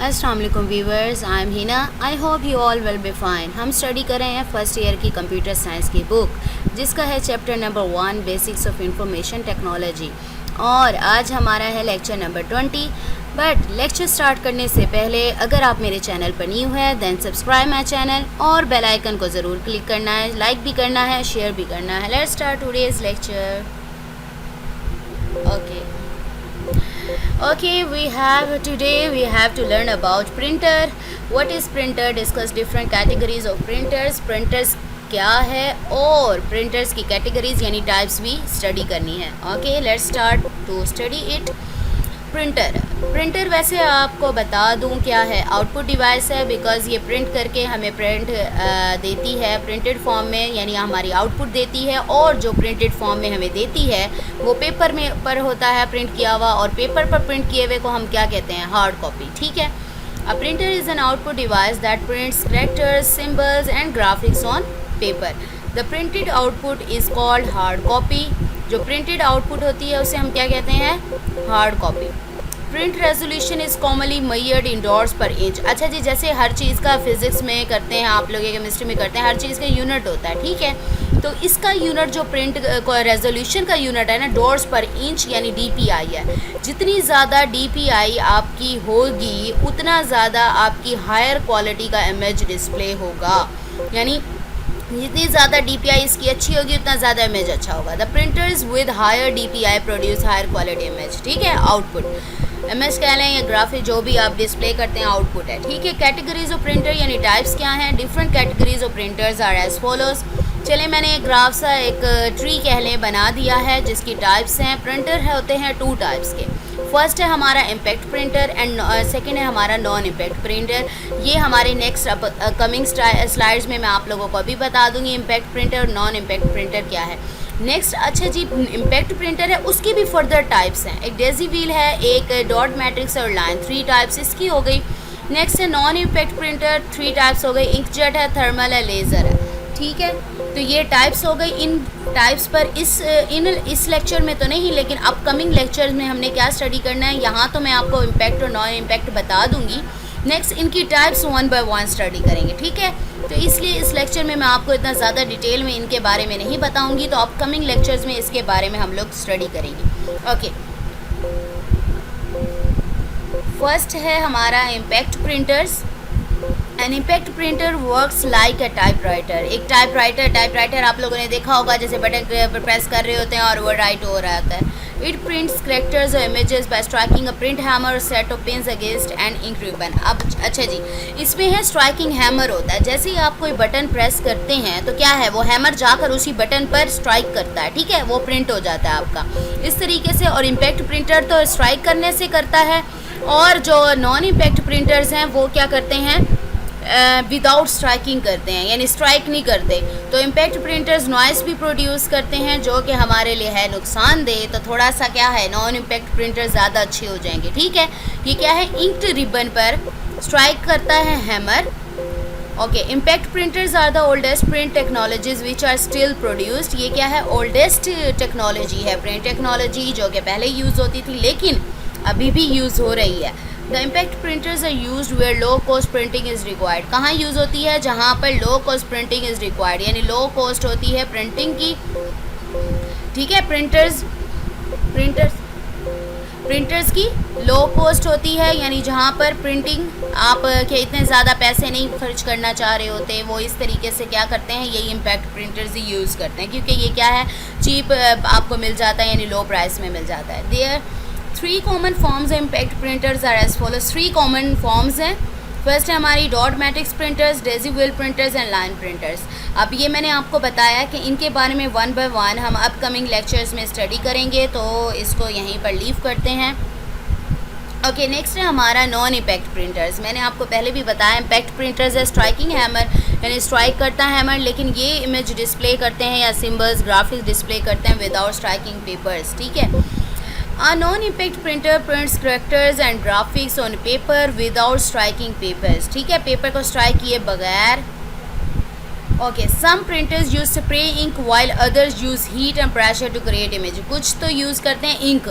अस्सलाम वालेकुम viewers, I am Hina. I hope you all will be fine. हम study कर रहे हैं फर्स्ट ईयर की कंप्यूटर साइंस की बुक, जिसका है chapter number 1 basics of information technology, और आज हमारा है lecture number 20। But lecture start करने से पहले अगर आप मेरे चैनल पर न्यू है दैन सब्सक्राइब माई चैनल और बेल आइकन को ज़रूर क्लिक करना है, लाइक भी करना है, शेयर भी करना है। Let's start today's lecture. Okay, we have to learn about printer. What is printer? Discuss different categories of printers. Printers क्या है और printers की categories यानी types भी study करनी है। Okay, let's start to study it. Printer वैसे आपको बता दूं क्या है, आउटपुट डिवाइस है, बिकॉज़ ये प्रिंट करके हमें प्रिंट देती है प्रिंटेड फॉर्म में, यानी हमारी आउटपुट देती है, और जो प्रिंटेड फॉर्म में हमें देती है वो पेपर में पर होता है प्रिंट किया हुआ, और पेपर पर प्रिंट किए हुए को हम क्या कहते हैं, हार्ड कॉपी। ठीक है। A printer is an output device that prints characters, symbols and graphics on paper. The printed output is called hard copy. जो प्रिंटेड आउटपुट होती है उसे हम क्या कहते हैं, hard copy. Print resolution is commonly measured in dots पर inch. अच्छा जी, जैसे हर चीज़ का फिज़िक्स में करते हैं, आप लोग केमिस्ट्री में करते हैं, हर चीज़ का यूनिट होता है। ठीक है, तो इसका यूनिट जो प्रिंट रेजोल्यूशन का यूनिट है ना, डॉट्स पर इंच यानी DPI है। जितनी ज़्यादा DPI आपकी होगी उतना ज़्यादा आपकी हायर क्वालिटी का इमेज डिस्प्ले होगा, यानी जितनी ज़्यादा DPI इसकी अच्छी होगी उतना ज़्यादा इमेज अच्छा होगा। The printers with higher DPI produce higher quality image. ठीक है, आउटपुट इमेज कह लें या ग्राफिक, जो भी आप डिस्प्ले करते हैं आउटपुट है। ठीक है। कैटेगरीज ऑफ प्रिंटर यानी टाइप्स क्या हैं। Different categories of printers are as follows. चले, मैंने एक ग्राफ सा एक ट्री कह लें बना दिया है जिसकी टाइप्स हैं। प्रिंटर होते हैं 2 टाइप्स के। फर्स्ट है हमारा इम्पैक्ट प्रिंटर एंड सेकेंड है हमारा नॉन इम्पैक्ट प्रिंटर। ये हमारे नेक्स्ट कमिंग स्लाइड्स में मैं आप लोगों को अभी बता दूंगी इम्पैक्ट प्रिंटर और नॉन इम्पैक्ट प्रिंटर क्या है। नेक्स्ट, अच्छा जी, इम्पैक्ट प्रिंटर है उसकी भी फर्दर टाइप्स हैं। एक डेजी व्हील है, एक डॉट मैट्रिक्स और लाइन, 3 टाइप्स इसकी हो गई। नेक्स्ट है नॉन इम्पैक्ट प्रिंटर, 3 टाइप्स हो गई। इंकजेट है, थर्मल है, लेज़र है। ठीक है, तो ये टाइप्स हो गई। इन टाइप्स पर इस लेक्चर में तो नहीं, लेकिन अपकमिंग लेक्चर्स में हमने क्या स्टडी करना है, यहाँ तो मैं आपको इम्पैक्ट और नॉन इम्पैक्ट बता दूंगी। नेक्स्ट इनकी टाइप्स 1 बाय 1 स्टडी करेंगे। ठीक है, तो इसलिए इस लेक्चर में मैं आपको इतना ज़्यादा डिटेल में इनके बारे में नहीं बताऊंगी, तो अपकमिंग लेक्चर्स में इसके बारे में हम लोग स्टडी करेंगे। ओके, फर्स्ट है हमारा impact printers. An impact printer works like a typewriter. एक टाइपराइटर आप लोगों ने देखा होगा, जैसे बटन प्रेस कर रहे होते हैं और वो राइट हो रहा होता है। इट प्रिंट्स कैरेक्टर्स और images by striking a print hammer, set of pins against and ink ribbon. अब अच्छा जी, इसमें है स्ट्राइकिंग हैमर होता है। जैसे ही आप कोई बटन प्रेस करते हैं तो क्या है, वो हैमर जाकर उसी बटन पर स्ट्राइक करता है। ठीक है, वो प्रिंट हो जाता है आपका इस तरीके से। और इम्पैक्ट प्रिंटर तो स्ट्राइक करने से करता है, और जो नॉन इम्पैक्ट प्रिंटर्स हैं वो क्या करते हैं, विदाउट स्ट्राइकिंग करते हैं, यानी स्ट्राइक नहीं करते। तो इम्पैक्ट प्रिंटर्स नॉइस भी प्रोड्यूस करते हैं जो कि हमारे लिए है नुकसानदेह। तो थोड़ा सा क्या है, नॉन इम्पैक्ट प्रिंटर ज़्यादा अच्छे हो जाएंगे। ठीक है, ये क्या है, इंक्ड रिबन पर स्ट्राइक करता है hammer. Okay, impact printers are the oldest print technologies which are still produced. ये क्या है, ओल्डेस्ट टेक्नोलॉजी है प्रिंट टेक्नोलॉजी, जो कि पहले यूज़ होती थी लेकिन अभी भी यूज़ हो रही है। The impact printers are used where low cost printing is required. कहाँ यूज़ होती है, जहाँ पर low cost printing is required, यानी लो कॉस्ट होती है प्रिंटिंग की। ठीक है, प्रिंटर्स की लो कॉस्ट होती है, यानी जहाँ पर प्रिंटिंग आप के इतने ज़्यादा पैसे नहीं खर्च करना चाह रहे होते, वो इस तरीके से क्या करते हैं, यही इम्पैक्ट प्रिंटर्स ही यूज़ करते हैं, क्योंकि ये क्या है, चीप आपको मिल जाता है, यानी लो प्राइस में मिल जाता है। There 3 common forms impact printers are as follows. 3 common forms हैं। फर्स्ट है हमारी dot matrix printers, daisy wheel printers and line printers. अब ये मैंने आपको बताया कि इनके बारे में 1 बाय 1 हम अपकमिंग लेक्चर्स में स्टडी करेंगे, तो इसको यहीं पर लीव करते हैं। ओके, नेक्स्ट है हमारा नॉन इम्पैक्ट प्रिंटर्स। मैंने आपको पहले भी बताया, इम्पैक्ट प्रिंटर्स है स्ट्राइकिंग हैमर, यानी स्ट्राइक करता है हैमर, लेकिन ये इमेज डिस्प्ले करते हैं या सिम्बल्स ग्राफिक्स डिस्प्ले करते हैं विदाउट स्ट्राइकिंग पेपर्स। ठीक है, A non-impact printer prints characters and graphics on paper without striking papers. ठीक है, पेपर को स्ट्राइक किए बगैर। Okay, some printers use spray ink while others use heat and pressure to create image. कुछ तो use करते हैं इंक,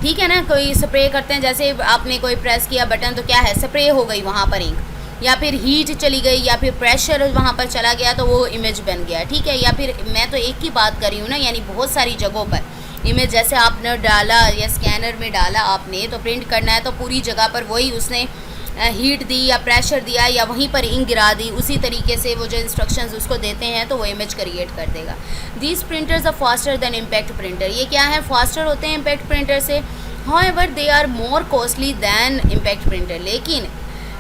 ठीक है ना, कोई स्प्रे करते हैं, जैसे आपने कोई प्रेस किया बटन तो क्या है, स्प्रे हो गई वहाँ पर इंक, या फिर हीट चली गई, या फिर प्रेशर वहाँ पर चला गया तो वो इमेज बन गया, ठीक है। या फिर मैं तो एक ही बात कर रही हूँ ना, यानी बहुत सारी जगहों पर इमेज जैसे आपने डाला या स्कैनर में डाला आपने, तो प्रिंट करना है तो पूरी जगह पर वही उसने हीट दी या प्रेशर दिया या वहीं पर इंक गिरा दी, उसी तरीके से वो जो इंस्ट्रक्शंस उसको देते हैं तो वो इमेज क्रिएट कर देगा। These printers are faster than impact printer, ये क्या है, फास्टर होते हैं इम्पैक्ट प्रिंटर से। However they are more costly than impact printer, लेकिन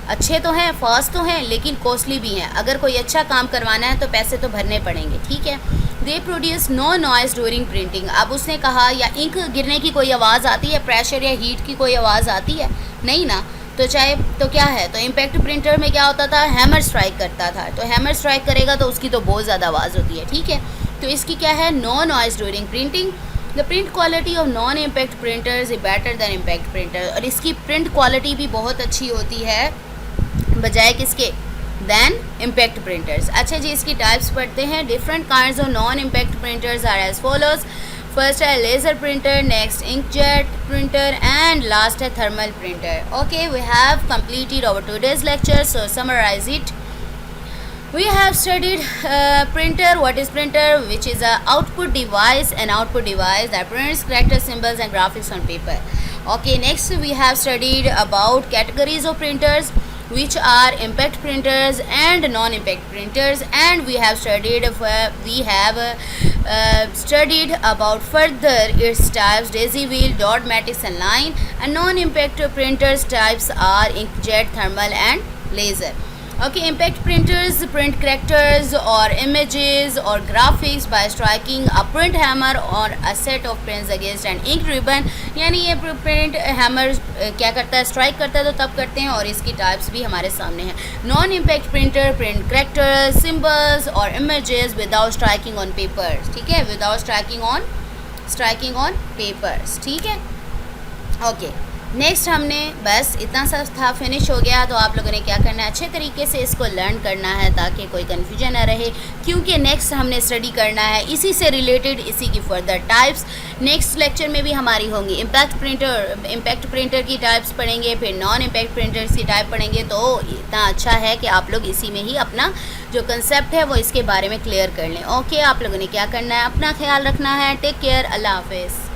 अच्छे तो हैं, फास्ट तो हैं, लेकिन कॉस्टली भी हैं। अगर कोई अच्छा काम करवाना है तो पैसे तो भरने पड़ेंगे, ठीक है। They produce no noise during printing, अब उसने कहा या इंक गिरने की कोई आवाज़ आती है, प्रेशर या हीट की कोई आवाज़ आती है, नहीं ना, तो चाहे तो क्या है, तो इम्पैक्ट प्रिंटर में क्या होता था, हैमर स्ट्राइक करता था, तो हैमर स्ट्राइक करेगा तो उसकी तो बहुत ज़्यादा आवाज़ होती है, ठीक है। तो इसकी क्या है, no noise during printing. The print quality of non impact printers is better than impact printer, और इसकी प्रिंट क्वालिटी भी बहुत अच्छी होती है बजाय किसके, दैन इम्पैक्ट प्रिंटर्स। अच्छा जी, इसकी टाइप्स पढ़ते हैं। Different kinds of non impact printers are as follows. First है laser printer, next inkjet printer, and last है thermal printer. Okay, we have completed our today's lecture, so summarize it. We have studied printer. What is printer? Which is a output device, an output device that prints characters, symbols and graphics on paper. Okay, next we have studied about categories of printers, which are impact printers and non-impact printers, and we have studied studied about further its types, daisy wheel, dot matrix and line. And non-impact printers types are inkjet, thermal and laser. Okay, impact printers print characters or images or graphics by striking a print hammer or a set of prints against an ink ribbon. यानी ये print hammer क्या करता है, strike करता है तो तब करते हैं, और इसकी टाइप्स भी हमारे सामने हैं। Non impact printer print characters, symbols और images without striking on papers, ठीक है, विदाउट स्ट्राइकिंग ऑन पेपर्स, ठीक है। ओके, नेक्स्ट हमने बस इतना सा था, फिनिश हो गया। तो आप लोगों ने क्या करना है, अच्छे तरीके से इसको लर्न करना है ताकि कोई कन्फ्यूजन ना रहे, क्योंकि नेक्स्ट हमने स्टडी करना है इसी से रिलेटेड, इसी की फर्दर टाइप्स नेक्स्ट लेक्चर में भी हमारी होंगी। इम्पैक्ट प्रिंटर की टाइप्स पढ़ेंगे, फिर नॉन इम्पैक्ट प्रिंटर्स की टाइप पढ़ेंगे। तो इतना अच्छा है कि आप लोग इसी में ही अपना जो कंसेप्ट है वो इसके बारे में क्लियर कर लें। ओके, आप लोगों ने क्या करना है, अपना ख्याल रखना है। टेक केयर, अल्लाह हाफिज़।